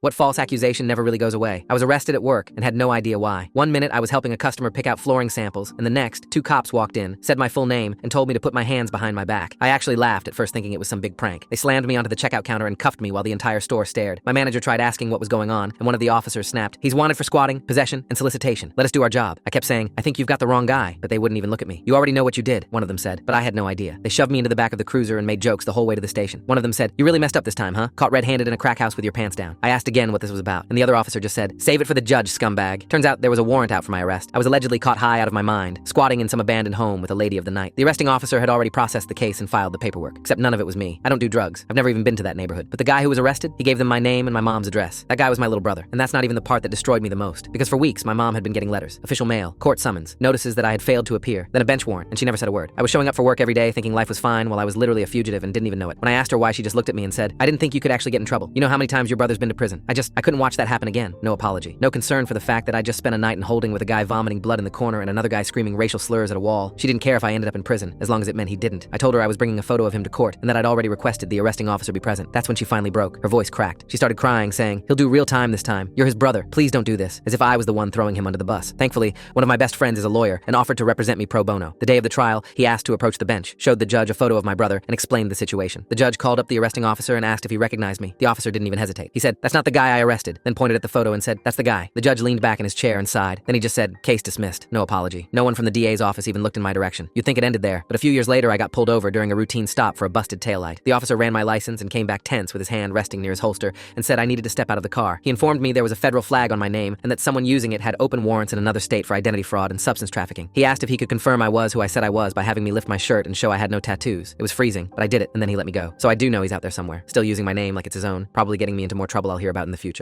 What false accusation never really goes away? I was arrested at work and had no idea why. One minute I was helping a customer pick out flooring samples, and the next, 2 cops walked in, said my full name, and told me to put my hands behind my back. I actually laughed at first thinking it was some big prank. They slammed me onto the checkout counter and cuffed me while the entire store stared. My manager tried asking what was going on, and one of the officers snapped, "He's wanted for squatting, possession, and solicitation. Let us do our job." I kept saying, "I think you've got the wrong guy," but they wouldn't even look at me. "You already know what you did," one of them said, but I had no idea. They shoved me into the back of the cruiser and made jokes the whole way to the station. One of them said, "You really messed up this time, huh? Caught red-handed in a crack house with your pants down." I asked again what this was about, and the other officer just said, "Save it for the judge, scumbag." Turns out there was a warrant out for my arrest. I was allegedly caught high out of my mind, squatting in some abandoned home with a lady of the night. The arresting officer had already processed the case and filed the paperwork, except none of it was me. I don't do drugs. I've never even been to that neighborhood. But the guy who was arrested, he gave them my name and my mom's address. That guy was my little brother, and that's not even the part that destroyed me the most. Because for weeks, my mom had been getting letters, official mail, court summons, notices that I had failed to appear, then a bench warrant, and she never said a word. I was showing up for work every day thinking life was fine while I was literally a fugitive and didn't even know it. When I asked her why, she just looked at me and said, "I didn't think you could actually get in trouble. You know how many times your brother's been to prison." I couldn't watch that happen again. No apology. No concern for the fact that I just spent a night in holding with a guy vomiting blood in the corner and another guy screaming racial slurs at a wall. She didn't care if I ended up in prison, as long as it meant he didn't. I told her I was bringing a photo of him to court and that I'd already requested the arresting officer be present. That's when she finally broke. Her voice cracked. She started crying, saying, "He'll do real time this time. You're his brother. Please don't do this," as if I was the one throwing him under the bus. Thankfully, one of my best friends is a lawyer and offered to represent me pro bono. The day of the trial, he asked to approach the bench, showed the judge a photo of my brother, and explained the situation. The judge called up the arresting officer and asked if he recognized me. The officer didn't even hesitate. He said, "That's not the guy I arrested," then pointed at the photo and said, "That's the guy." The judge leaned back in his chair and sighed. Then he just said, "Case dismissed." No apology. No one from the DA's office even looked in my direction. You'd think it ended there, but a few years later I got pulled over during a routine stop for a busted taillight. The officer ran my license and came back tense with his hand resting near his holster and said I needed to step out of the car. He informed me there was a federal flag on my name and that someone using it had open warrants in another state for identity fraud and substance trafficking. He asked if he could confirm I was who I said I was by having me lift my shirt and show I had no tattoos. It was freezing, but I did it, and then he let me go. So I do know he's out there somewhere, still using my name like it's his own, probably getting me into more trouble I'll hear about in the future.